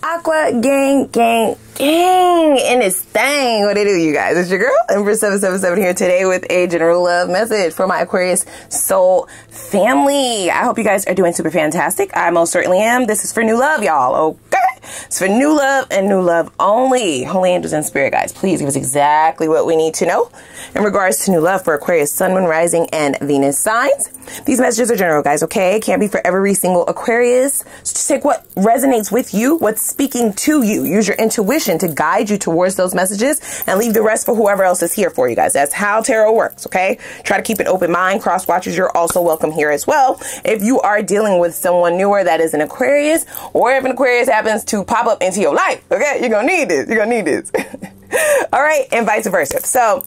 Aqua gang in this thing. What it do, you guys? It's your girl Empress 777 here today with a general love message for my Aquarius soul family. I hope you guys are doing super fantastic. I most certainly am. This is for new love, y'all. Okay, it's for new love and new love only. Holy angels and spirit guys, please give us exactly what we need to know in regards to new love for Aquarius sun, moon, rising, and Venus signs. These messages are general, guys, okay? Can't be for every single Aquarius. So just take what resonates with you, what's speaking to you. Use your intuition to guide you towards those messages and leave the rest for whoever else is here for you guys. That's how tarot works, okay? Try to keep an open mind. Cross watchers, you're also welcome here as well. If you are dealing with someone newer that is an Aquarius, or if an Aquarius happens to pop up into your life, okay? You're gonna need this. You're gonna need this. All right, and vice versa. So,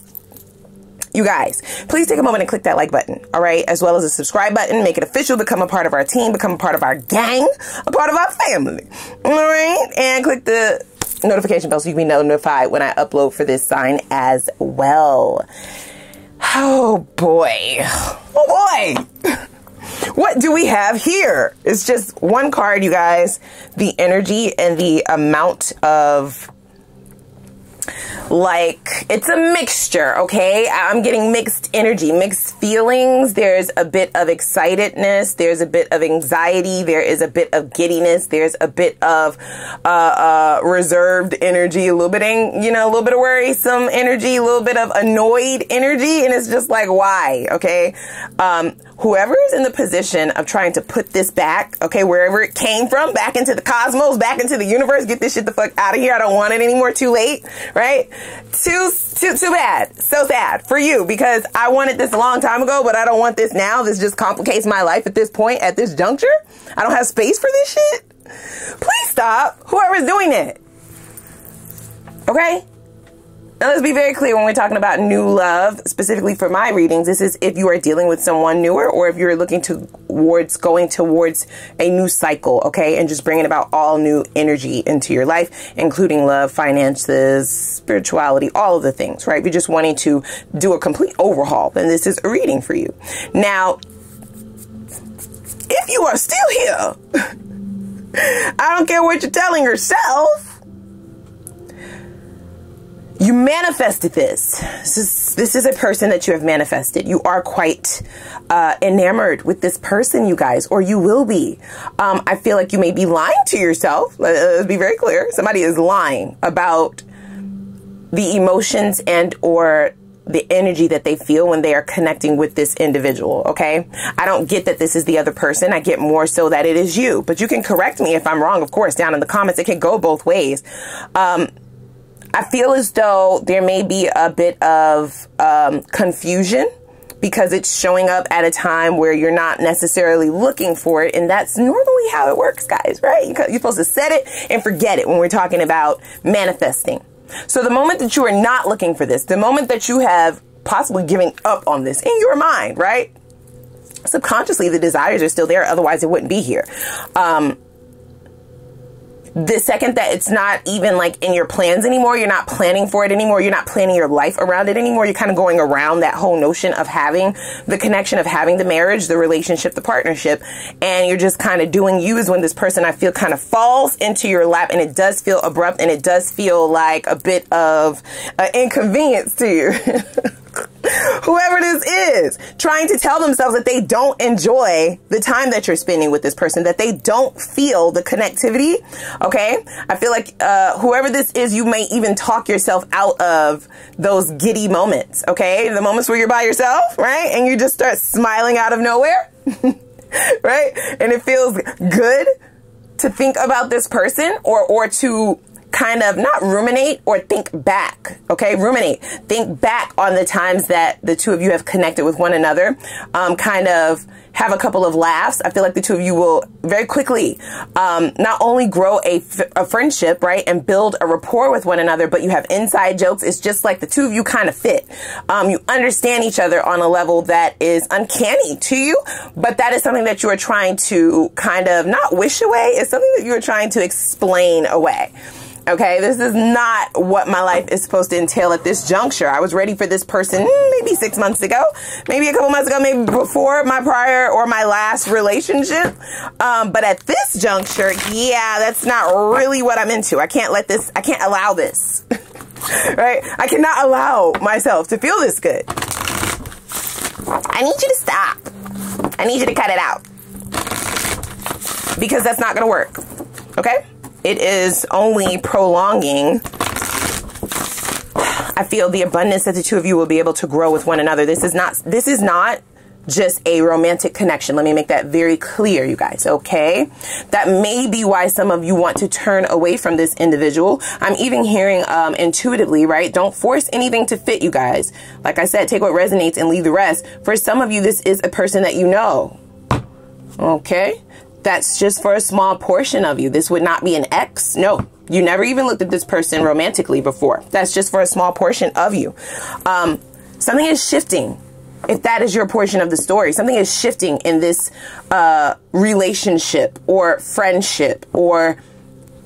you guys, please take a moment and click that like button, all right? As well as the subscribe button. Make it official. Become a part of our team. Become a part of our gang. A part of our family, all right? And click the notification bell so you can be notified when I upload for this sign as well. Oh, boy. Oh, boy. What do we have here? It's just one card, you guys. The energy and the amount of... like, it's a mixture, okay? I'm getting mixed energy, mixed feelings. There's a bit of excitedness. There's a bit of anxiety. There is a bit of giddiness. There's a bit of reserved energy, a little bit, you know, a little bit of worrisome energy, a little bit of annoyed energy. And it's just like, why? Okay. Whoever is in the position of trying to put this back, okay, wherever it came from, back into the cosmos, back into the universe, get this shit the fuck out of here. I don't want it anymore. Too late, right? Too bad. So sad for you, because I wanted this a long time ago, but I don't want this now. This just complicates my life at this point, at this juncture. I don't have space for this shit. Please stop. Whoever's doing it. Okay? Now, let's be very clear when we're talking about new love, specifically for my readings. This is if you are dealing with someone newer or if you're looking towards going towards a new cycle, okay? And just bringing about all new energy into your life, including love, finances, spirituality, all of the things, right? If you're just wanting to do a complete overhaul, then this is a reading for you. Now, if you are still here, I don't care what you're telling yourself. You manifested this. This is a person that you have manifested. You are quite enamored with this person, you guys, or you will be. I feel like you may be lying to yourself. Let's be very clear. Somebody is lying about the emotions and or the energy that they feel when they are connecting with this individual, okay? I don't get that this is the other person. I get more so that it is you. But you can correct me if I'm wrong, of course, down in the comments. It can go both ways. I feel as though there may be a bit of confusion because it's showing up at a time where you're not necessarily looking for it. And that's normally how it works, guys, right? You're supposed to set it and forget it when we're talking about manifesting. So the moment that you are not looking for this, the moment that you have possibly given up on this in your mind, right? Subconsciously, the desires are still there. Otherwise, it wouldn't be here. The second that it's not even like in your plans anymore, you're not planning for it anymore, you're not planning your life around it anymore, you're kind of going around that whole notion of having the connection, of having the marriage, the relationship, the partnership, and you're just kind of doing you, is when this person, I feel, kind of falls into your lap, and it does feel abrupt, and it does feel like a bit of inconvenience to you. Whoever this is, trying to tell themselves that they don't enjoy the time that you're spending with this person, that they don't feel the connectivity, okay? I feel like whoever this is, you may even talk yourself out of those giddy moments, okay? The moments where you're by yourself, right? And you just start smiling out of nowhere, right? And it feels good to think about this person or to kind of not ruminate or think back, okay? Ruminate. Think back on the times that the two of you have connected with one another. Kind of have a couple of laughs. I feel like the two of you will very quickly not only grow a friendship, right, and build a rapport with one another, but you have inside jokes. It's just like the two of you kind of fit. You understand each other on a level that is uncanny to you, but that is something that you are trying to kind of not wish away. It's something that you are trying to explain away. Okay, this is not what my life is supposed to entail at this juncture. I was ready for this person maybe 6 months ago, maybe a couple months ago, maybe before my prior or my last relationship. But at this juncture, yeah, that's not really what I'm into. I can't allow this, right? I cannot allow myself to feel this good. I need you to stop. I need you to cut it out, because that's not going to work. Okay? It is only prolonging, I feel, the abundance that the two of you will be able to grow with one another. This is not just a romantic connection. Let me make that very clear, you guys, okay? That may be why some of you want to turn away from this individual. I'm even hearing intuitively, right? Don't force anything to fit, you guys. Like I said, take what resonates and leave the rest. For some of you, this is a person that you know, okay? That's just for a small portion of you. This would not be an ex. No, you never even looked at this person romantically before. That's just for a small portion of you. Something is shifting. If that is your portion of the story, something is shifting in this relationship or friendship or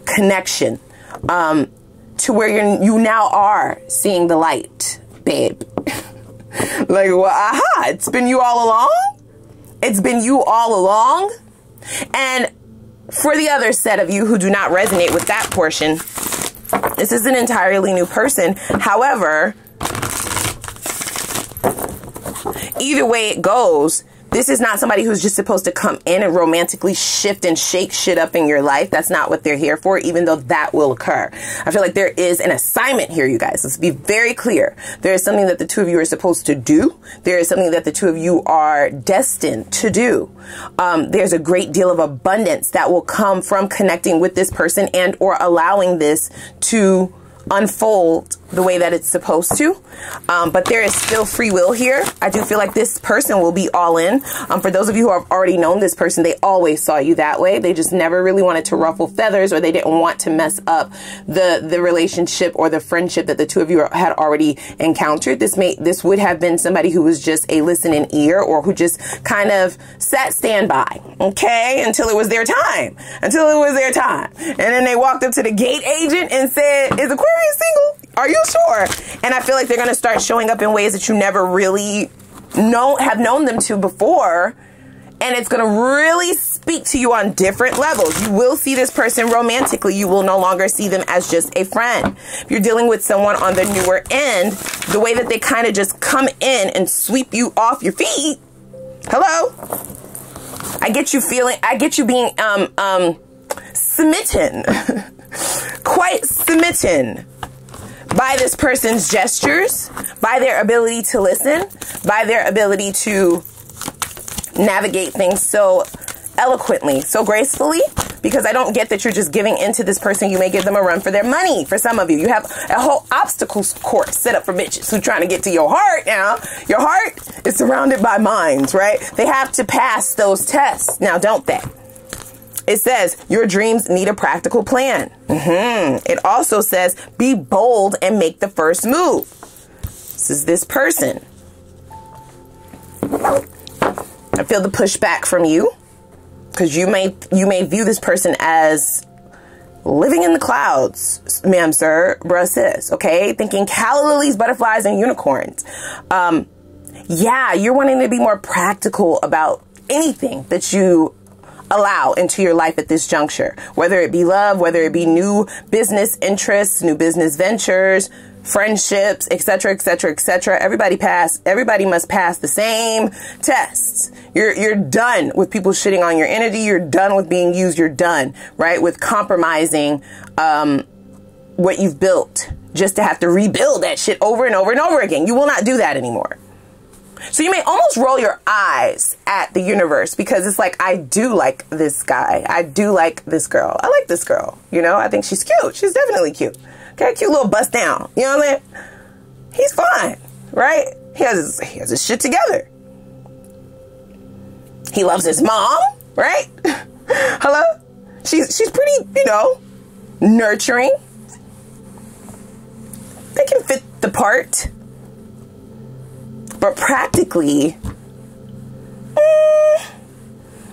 connection to where you now are seeing the light, babe. Like, well, aha, it's been you all along. It's been you all along. And for the other set of you who do not resonate with that portion, this is an entirely new person. However, either way it goes, this is not somebody who's just supposed to come in and romantically shift and shake shit up in your life. That's not what they're here for, even though that will occur. I feel like there is an assignment here, you guys. Let's be very clear. There is something that the two of you are supposed to do. There is something that the two of you are destined to do. There's a great deal of abundance that will come from connecting with this person and or allowing this to unfold the way that it's supposed to. But there is still free will here. I do feel like this person will be all in. For those of you who have already known this person, they always saw you that way. They just never really wanted to ruffle feathers, or they didn't want to mess up the relationship or the friendship that the two of you had already encountered. This would have been somebody who was just a listening ear, or who just kind of sat standby, okay, until it was their time. Until it was their time. And then they walked up to the gate agent and said, "Is Aquarius single? Are you sure?" And I feel like they're going to start showing up in ways that you never really have known them to before. And it's going to really speak to you on different levels. You will see this person romantically. You will no longer see them as just a friend. If you're dealing with someone on the newer end, the way that they kind of just come in and sweep you off your feet. Hello? I get you being smitten. Quite smitten by this person's gestures, by their ability to listen, by their ability to navigate things so eloquently, so gracefully, because I don't get that you're just giving into this person. You may give them a run for their money. For some of you, you have a whole obstacle course set up for bitches who are trying to get to your heart now. Your heart is surrounded by minds, right? They have to pass those tests now, don't they? It says, your dreams need a practical plan. It also says, be bold and make the first move. This is this person. I feel the pushback from you, because you may view this person as living in the clouds, ma'am, sir, bruh, sis, okay? Thinking calla lilies, butterflies, and unicorns. Yeah, you're wanting to be more practical about anything that you allow into your life at this juncture, whether it be love, whether it be new business interests, new business ventures, friendships, etc., etc., etc. Everybody must pass the same tests. You're done with people shitting on your energy. You're done with being used. You're done, right, with compromising what you've built just to have to rebuild that shit over and over and over again. You will not do that anymore. So you may almost roll your eyes at the universe, because it's like, I do like this guy. I do like this girl. I like this girl. You know, I think she's cute. She's definitely cute. Okay, cute little bust down. You know what I mean? He's fine, right? He has his shit together. He loves his mom, right? Hello? She's pretty, you know, nurturing. They can fit the part. But practically, I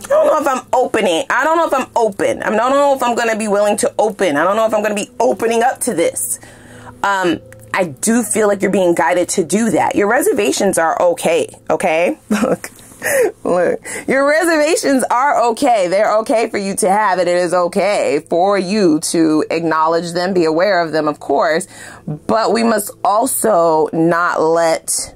don't know if I'm opening. I don't know if I'm open. I don't know if I'm going to be willing to open. I don't know if I'm going to be opening up to this. I do feel like you're being guided to do that. Your reservations are okay. Okay. Look, your reservations are okay. They're okay for you to have it. It is okay for you to acknowledge them, be aware of them, of course, but we must also not let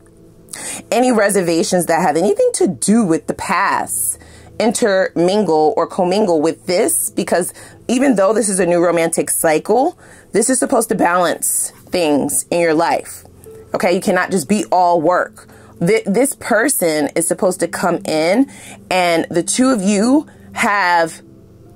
any reservations that have anything to do with the past intermingle or commingle with this, because even though this is a new romantic cycle, this is supposed to balance things in your life. Okay, you cannot just be all work. This person is supposed to come in and the two of you have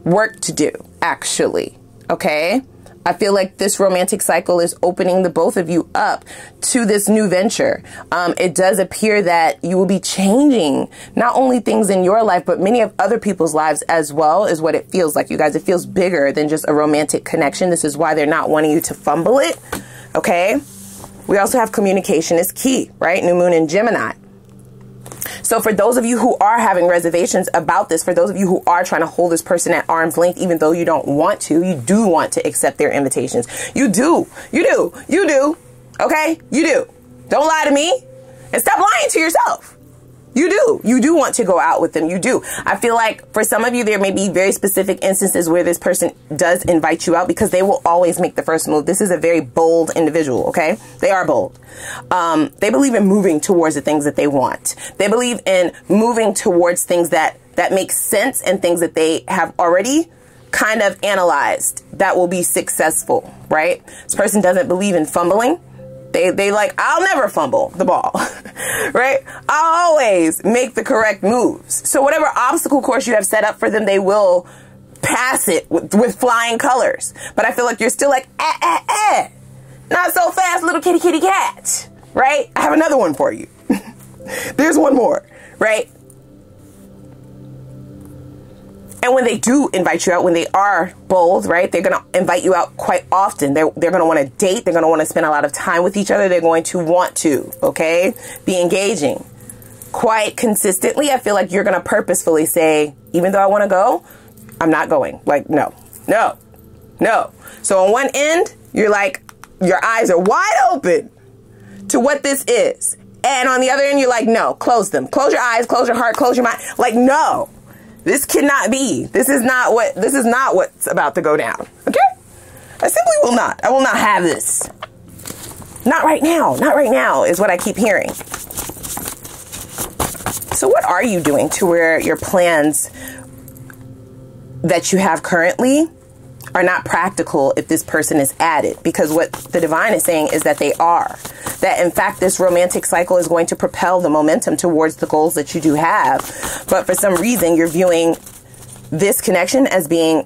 work to do, actually. Okay, I feel like this romantic cycle is opening the both of you up to this new venture. It does appear that you will be changing not only things in your life, but many of other people's lives as well, is what it feels like, you guys. It feels bigger than just a romantic connection. This is why they're not wanting you to fumble it. Okay. We also have communication is key, right? New moon in Gemini. So for those of you who are having reservations about this, for those of you who are trying to hold this person at arm's length, even though you don't want to, you do want to accept their invitations. You do. You do. You do. Okay? You do. Don't lie to me and stop lying to yourself. You do. You do want to go out with them. You do. I feel like for some of you, there may be very specific instances where this person does invite you out, because they will always make the first move. This is a very bold individual. Okay. They are bold. They believe in moving towards the things that they want. They believe in moving towards things that make sense and things that they have already kind of analyzed that will be successful. Right. This person doesn't believe in fumbling. They like, I'll never fumble the ball, right? I'll always make the correct moves. So whatever obstacle course you have set up for them, they will pass it with flying colors. But I feel like you're still like, not so fast, little kitty, kitty, cat, right? I have another one for you. There's one more, right? And when they do invite you out, when they are bold, right, they're going to invite you out quite often. They're going to want to date. They're going to want to spend a lot of time with each other. They're going to want to, okay, be engaging quite consistently. I feel like you're going to purposefully say, even though I want to go, I'm not going. Like, no, no, no. So on one end, you're like, your eyes are wide open to what this is. And on the other end, you're like, no, close them. Close your eyes, close your heart, close your mind. Like, no. This cannot be. This is not what's about to go down. Okay? I simply will not. I will not have this. Not right now. Not right now is what I keep hearing. So what are you doing to where your plans that you have currently are not practical if this person is added? Because what the divine is saying is that they are. That in fact, this romantic cycle is going to propel the momentum towards the goals that you do have. But for some reason, you're viewing this connection as being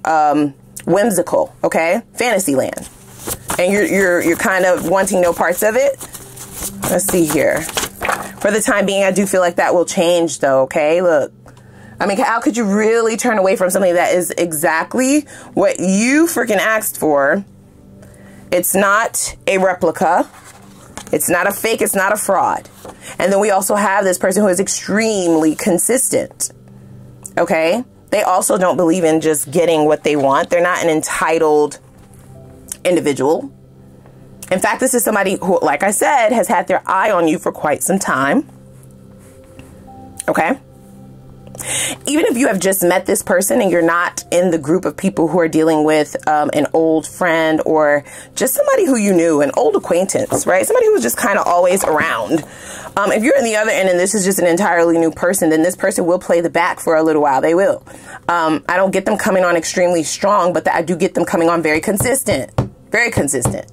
whimsical, okay? Fantasyland. And you're kind of wanting no parts of it. Let's see here. For the time being, I do feel like that will change though, okay? Look. I mean, how could you really turn away from something that is exactly what you freaking asked for? It's not a replica. It's not a fake. It's not a fraud. And then we also have this person who is extremely consistent. Okay? They also don't believe in just getting what they want. They're not an entitled individual. In fact, this is somebody who, like I said, has had their eye on you for quite some time. Okay? Even if you have just met this person and you're not in the group of people who are dealing with an old friend or just somebody who you knew, an old acquaintance, right? Somebody who's just kind of always around. If you're in the other end and this is just an entirely new person, then this person will play the back for a little while. They will. I don't get them coming on extremely strong, but I do get them coming on very consistent. Very consistent.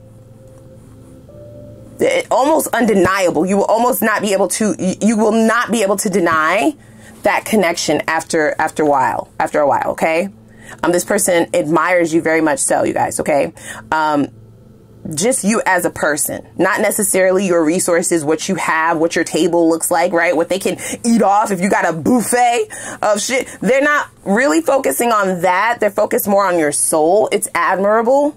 Almost undeniable. You will almost not be able to, you will not be able to deny that connection after a while, okay? This person admires you very much so, you guys, okay? Just you as a person, not necessarily your resources, what you have, what your table looks like, right? What they can eat off if you got a buffet of shit. They're not really focusing on that. They're focused more on your soul. It's admirable.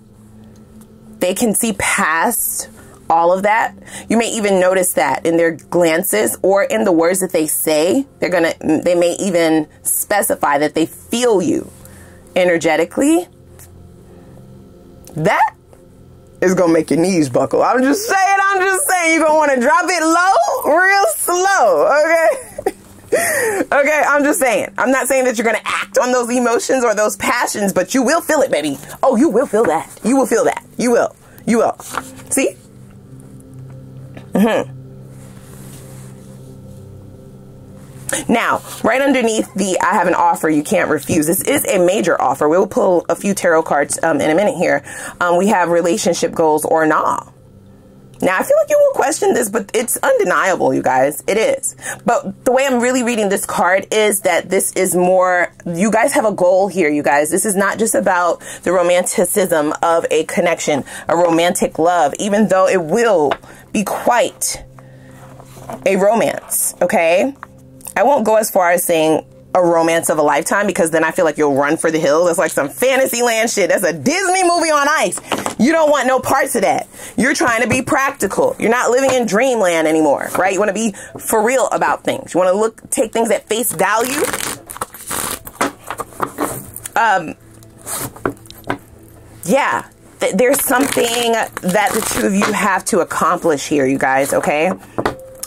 They can see past all of that. You may even notice that in their glances or in the words that they say. They may even specify that they feel you energetically. That is gonna make your knees buckle. I'm just saying, you're gonna want to drop it low, real slow, okay? Okay, I'm just saying. I'm not saying that you're gonna act on those emotions or those passions, but you will feel it, baby. Oh, you will feel that. You will feel that. You will. You will. See? Now, right underneath the I have an offer you can't refuse. This is a major offer. We'll pull a few tarot cards in a minute here. We have relationship goals or nah. Now, I feel like you will question this, but it's undeniable, you guys. It is. But the way I'm really reading this card is that this is more, you guys have a goal here, you guys. This is not just about the romanticism of a connection, a romantic love, even though it will be quite a romance, okay? I won't go as far as saying a romance of a lifetime, because then I feel like you'll run for the hills. That's like some fantasy land shit. That's a Disney movie on ice. You don't want no parts of that. You're trying to be practical. You're not living in dreamland anymore, right? You want to be for real about things. You want to take things at face value. Yeah, there's something that the two of you have to accomplish here, you guys, okay?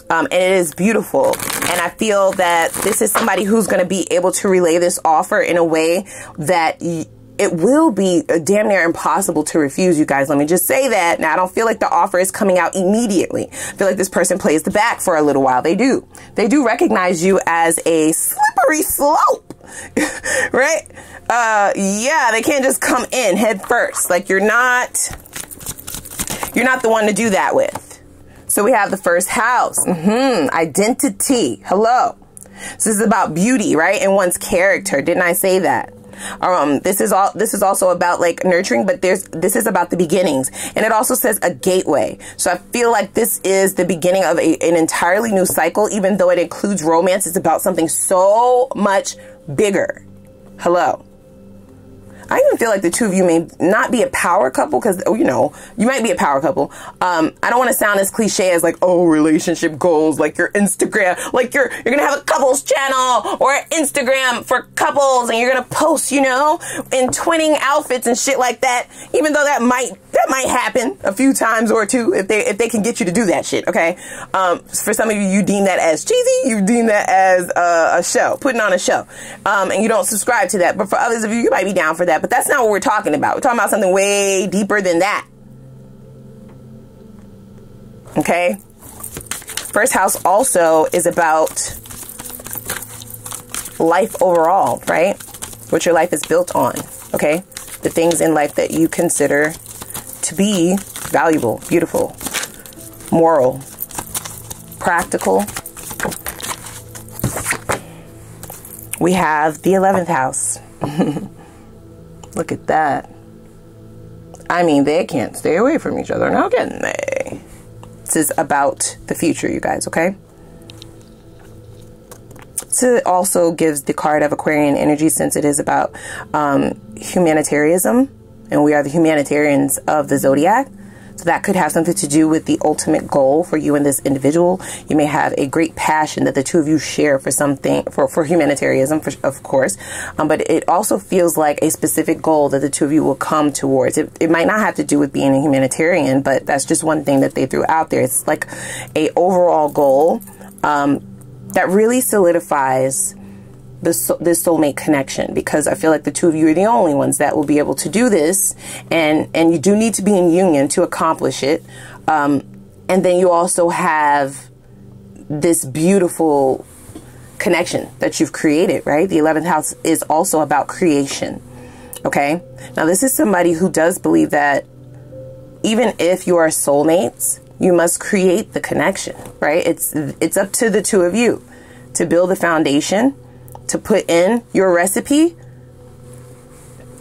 And it is beautiful. And I feel that this is somebody who's going to be able to relay this offer in a way that it will be damn near impossible to refuse, you guys. Let me just say that. Now, I don't feel like the offer is coming out immediately. I feel like this person plays the back for a little while. They do. They do recognize you as a slippery slope, right? Yeah, they can't just come in head first. Like you're not the one to do that with. So we have the first house, identity. Hello. This is about beauty, right? And one's character. Didn't I say that? This is also about like nurturing, but this is about the beginnings. And it also says a gateway. So I feel like this is the beginning of an entirely new cycle, even though it includes romance. It's about something so much bigger. Hello. I even feel like the two of you may not be a power couple because, you know, you might be a power couple. I don't want to sound as cliche as like, oh, relationship goals, like your Instagram, like you're going to have a couples channel or Instagram for couples and you're going to post, you know, in twinning outfits and shit like that. Even though that might happen a few times or two if they can get you to do that shit. Okay. For some of you, you deem that as cheesy. You deem that as a show, putting on a show. And you don't subscribe to that. But for others of you, you might be down for that. But that's not what we're talking about. We're talking about something way deeper than that. Okay? First house also is about life overall, right? What your life is built on, okay? The things in life that you consider to be valuable, beautiful, moral, practical. We have the 11th house. Look at that. I mean, they can't stay away from each other now, can they? This is about the future, you guys, okay? So it also gives the card of Aquarian energy, since it is about humanitarianism, and we are the humanitarians of the zodiac. So that could have something to do with the ultimate goal for you and this individual. You may have a great passion that the two of you share for something, for humanitarianism, of course. But it also feels like a specific goal that the two of you will come towards. It might not have to do with being a humanitarian, but that's just one thing that they threw out there. It's like a overall goal that really solidifies this soulmate connection, because I feel like the two of you are the only ones that will be able to do this, and you do need to be in union to accomplish it. And then you also have this beautiful connection that you've created, right? The 11th house is also about creation. Okay. Now this is somebody who does believe that even if you are soulmates, you must create the connection, right? It's up to the two of you to build the foundation, to put in your recipe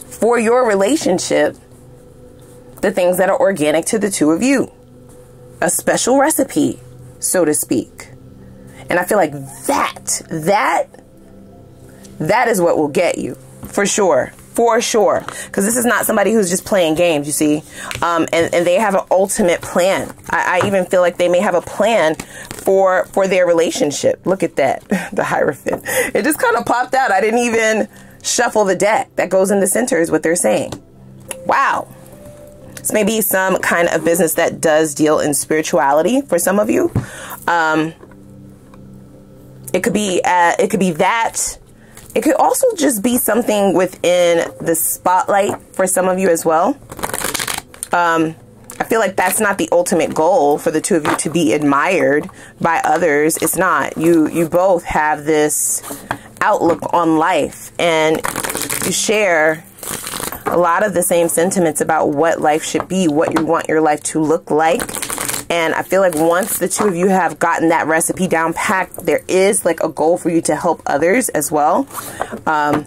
for your relationship, the things that are organic to the two of you, a special recipe, so to speak. And I feel like that is what will get you for sure. for sure, because this is not somebody who's just playing games, you see, and they have an ultimate plan. I even feel like they may have a plan for their relationship. Look at that, the Hierophant. It just kind of popped out. I didn't even shuffle the deck. That goes in the center is what they're saying. Wow. This may be some kind of business that does deal in spirituality for some of you. It could be that. It could also just be something within the spotlight for some of you as well. I feel like that's not the ultimate goal for the two of you, to be admired by others. It's not. You both have this outlook on life, and you share a lot of the same sentiments about what life should be, what you want your life to look like. And I feel like once the two of you have gotten that recipe down packed, there is like a goal for you to help others as well.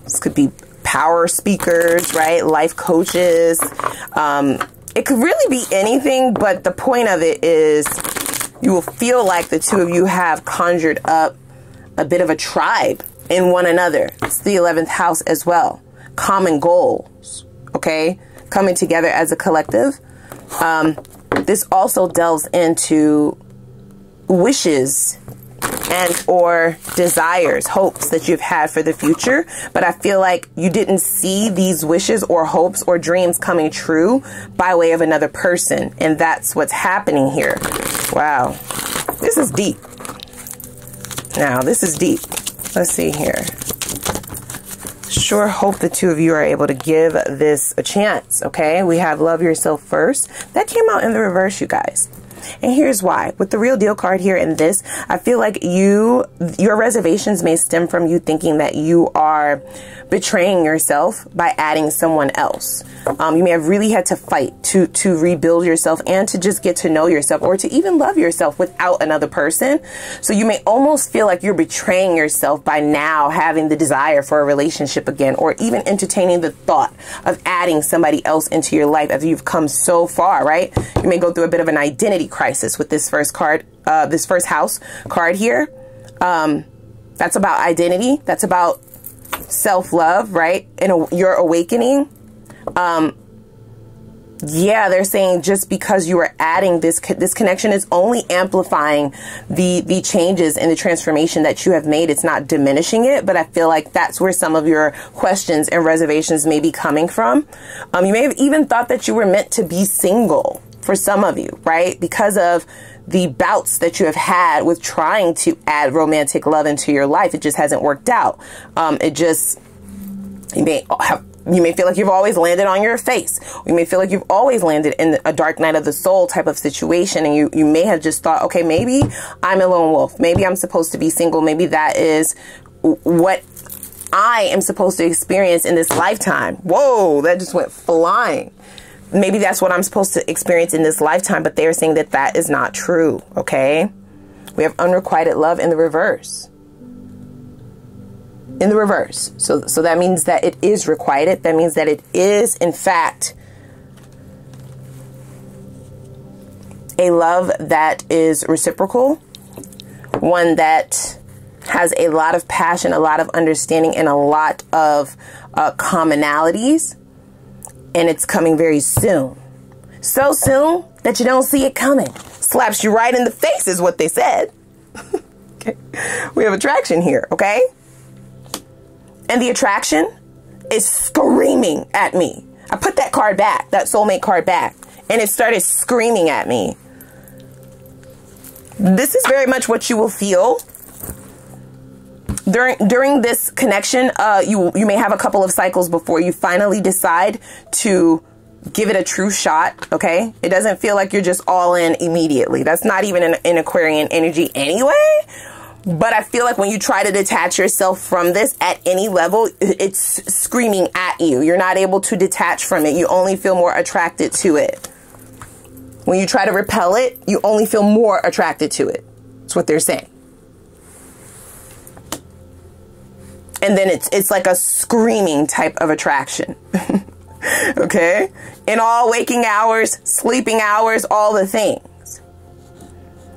This could be power speakers, right? Life coaches. It could really be anything, but the point of it is you will feel like the two of you have conjured up a bit of a tribe in one another. It's the 11th house as well. Common goals, okay? Coming together as a collective. This also delves into wishes and or desires, hopes that you've had for the future. But I feel like you didn't see these wishes or hopes or dreams coming true by way of another person. And that's what's happening here. Wow. This is deep. Now, this is deep. Let's see here. Sure hope the two of you are able to give this a chance, okay? We have love yourself first. That came out in the reverse, you guys. And here's why. With the real deal card here in this, I feel like your reservations may stem from you thinking that you are betraying yourself by adding someone else. You may have really had to fight to rebuild yourself and to just get to know yourself, or to even love yourself without another person. So you may almost feel like you're betraying yourself by now having the desire for a relationship again, or even entertaining the thought of adding somebody else into your life as you've come so far, right? You may go through a bit of an identity crisis with this first card, this first house card here. That's about identity. That's about self-love, right? And your awakening. Yeah, they're saying just because you are adding this connection is only amplifying the changes and the transformation that you have made. It's not diminishing it, but I feel like that's where some of your questions and reservations may be coming from. You may have even thought that you were meant to be single for some of you, right? Because of the bouts that you have had with trying to add romantic love into your life. It just hasn't worked out. You may feel like you've always landed on your face. You may feel like you've always landed in a dark night of the soul type of situation. And you may have just thought, okay, maybe I'm a lone wolf. Maybe I'm supposed to be single. Maybe that is what I am supposed to experience in this lifetime. Whoa, that just went flying. Maybe that's what I'm supposed to experience in this lifetime, but they're saying that that is not true, okay? We have unrequited love in the reverse. In the reverse. So that means that it is requited. That means that it is, in fact, a love that is reciprocal, one that has a lot of passion, a lot of understanding, and a lot of commonalities. And it's coming very soon. So soon that you don't see it coming. Slaps you right in the face is what they said. Okay. We have attraction here, okay? And the attraction is screaming at me. I put that card back, that soulmate card back, and it started screaming at me. This is very much what you will feel during this connection. You may have a couple of cycles before you finally decide to give it a true shot, okay? It doesn't feel like you're just all in immediately. That's not even an Aquarian energy anyway. But I feel like when you try to detach yourself from this at any level, it's screaming at you. You're not able to detach from it. You only feel more attracted to it. When you try to repel it, you only feel more attracted to it. That's what they're saying. And then it's like a screaming type of attraction. Okay? In all waking hours, sleeping hours, all the things.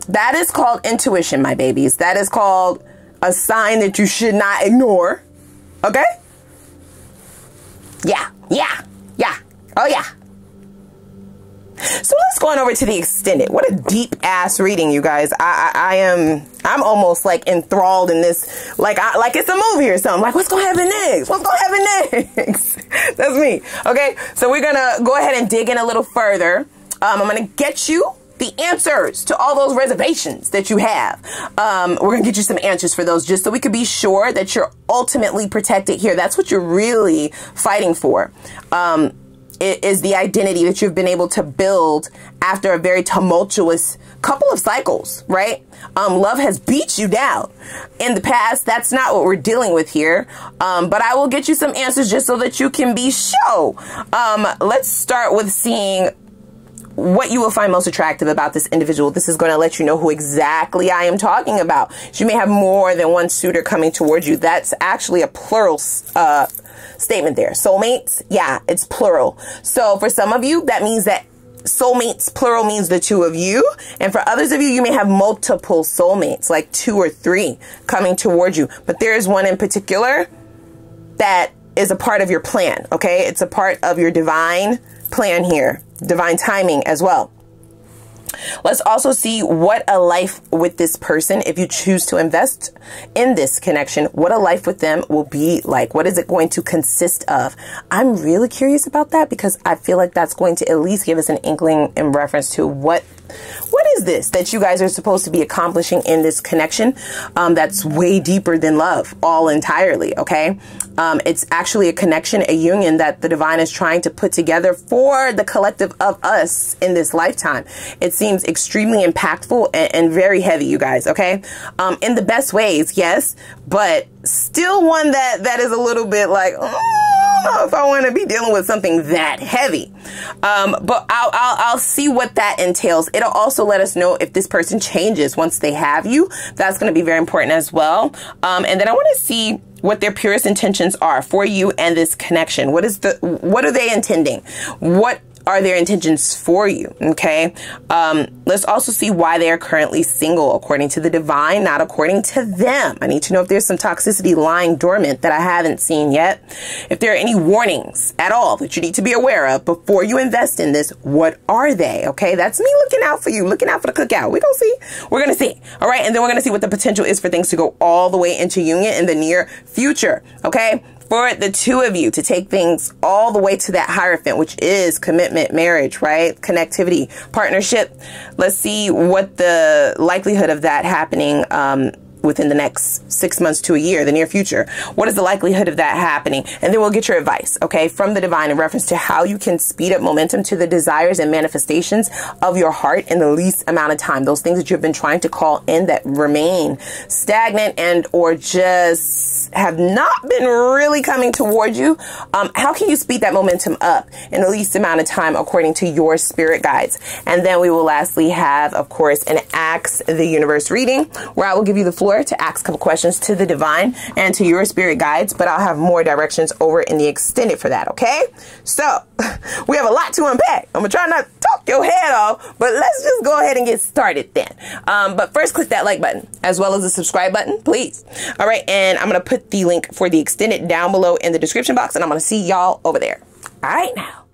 That is called intuition, my babies. That is called a sign that you should not ignore. Okay? Yeah. Oh yeah. So let's go on over to the extended. What a deep ass reading, you guys. I'm almost like enthralled in this, like it's a movie or something. Like, what's gonna happen next? What's gonna happen next? That's me. Okay, so we're gonna go ahead and dig in a little further. I'm gonna get you the answers to all those reservations that you have. We're gonna get you some answers for those, just so we could be sure that you're ultimately protected here. That's what you're really fighting for. It is the identity that you've been able to build after a very tumultuous couple of cycles, right? Love has beat you down in the past. That's not what we're dealing with here. But I will get you some answers just so that you can be sure. Let's start with seeing what you will find most attractive about this individual. This is going to let you know who exactly I am talking about. You may have more than one suitor coming towards you. That's actually a plural statement there. Soulmates, yeah, it's plural. So for some of you, that means that soulmates plural means the two of you. And for others of you, you may have multiple soulmates, like 2 or 3 coming towards you. But there is one in particular that is a part of your plan, okay? It's a part of your divine plan here, divine timing as well. Let's also see what a life with this person, if you choose to invest in this connection, what a life with them will be like. What is it going to consist of? I'm really curious about that, because I feel like that's going to at least give us an inkling in reference to what is this that you guys are supposed to be accomplishing in this connection that's way deeper than love all entirely, okay? It's actually a connection, a union that the divine is trying to put together for the collective of us in this lifetime. It seems extremely impactful and very heavy, you guys, okay? In the best ways, yes, but still one that is a little bit like, I don't know if I want to be dealing with something that heavy. But I'll see what that entails. It'll also let us know if this person changes once they have you. That's going to be very important as well. And then I want to see what their purest intentions are for you and this connection. What are they intending? What are their intentions for you? Okay. Let's also see why they are currently single according to the divine, not according to them. I need to know if there's some toxicity lying dormant that I haven't seen yet. If there are any warnings at all that you need to be aware of before you invest in this, what are they? Okay. That's me looking out for you, looking out for the cookout. We're going to see. We're going to see. All right. And then we're going to see what the potential is for things to go all the way into union in the near future. Okay. For the two of you to take things all the way to that Hierophant, which is commitment, marriage, right? Connectivity, partnership. Let's see what the likelihood of that happening within the next 6 months to a year, the near future. What is the likelihood of that happening? And then we'll get your advice, okay, from the divine in reference to how you can speed up momentum to the desires and manifestations of your heart in the least amount of time. Those things that you've been trying to call in that remain stagnant and or just have not been really coming towards you. How can you speed that momentum up in the least amount of time according to your spirit guides? And then we will lastly have, of course, an Ask the Universe reading, where I will give you the floor to ask a couple questions to the divine and to your spirit guides, but I'll have more directions over in the extended for that, okay? So we have a lot to unpack. I'm gonna try not to talk your head off, but let's just go ahead and get started then. But first, click that like button as well as the subscribe button, please. All right, and I'm gonna put the link for the extended down below in the description box, and I'm gonna see y'all over there. All right, now.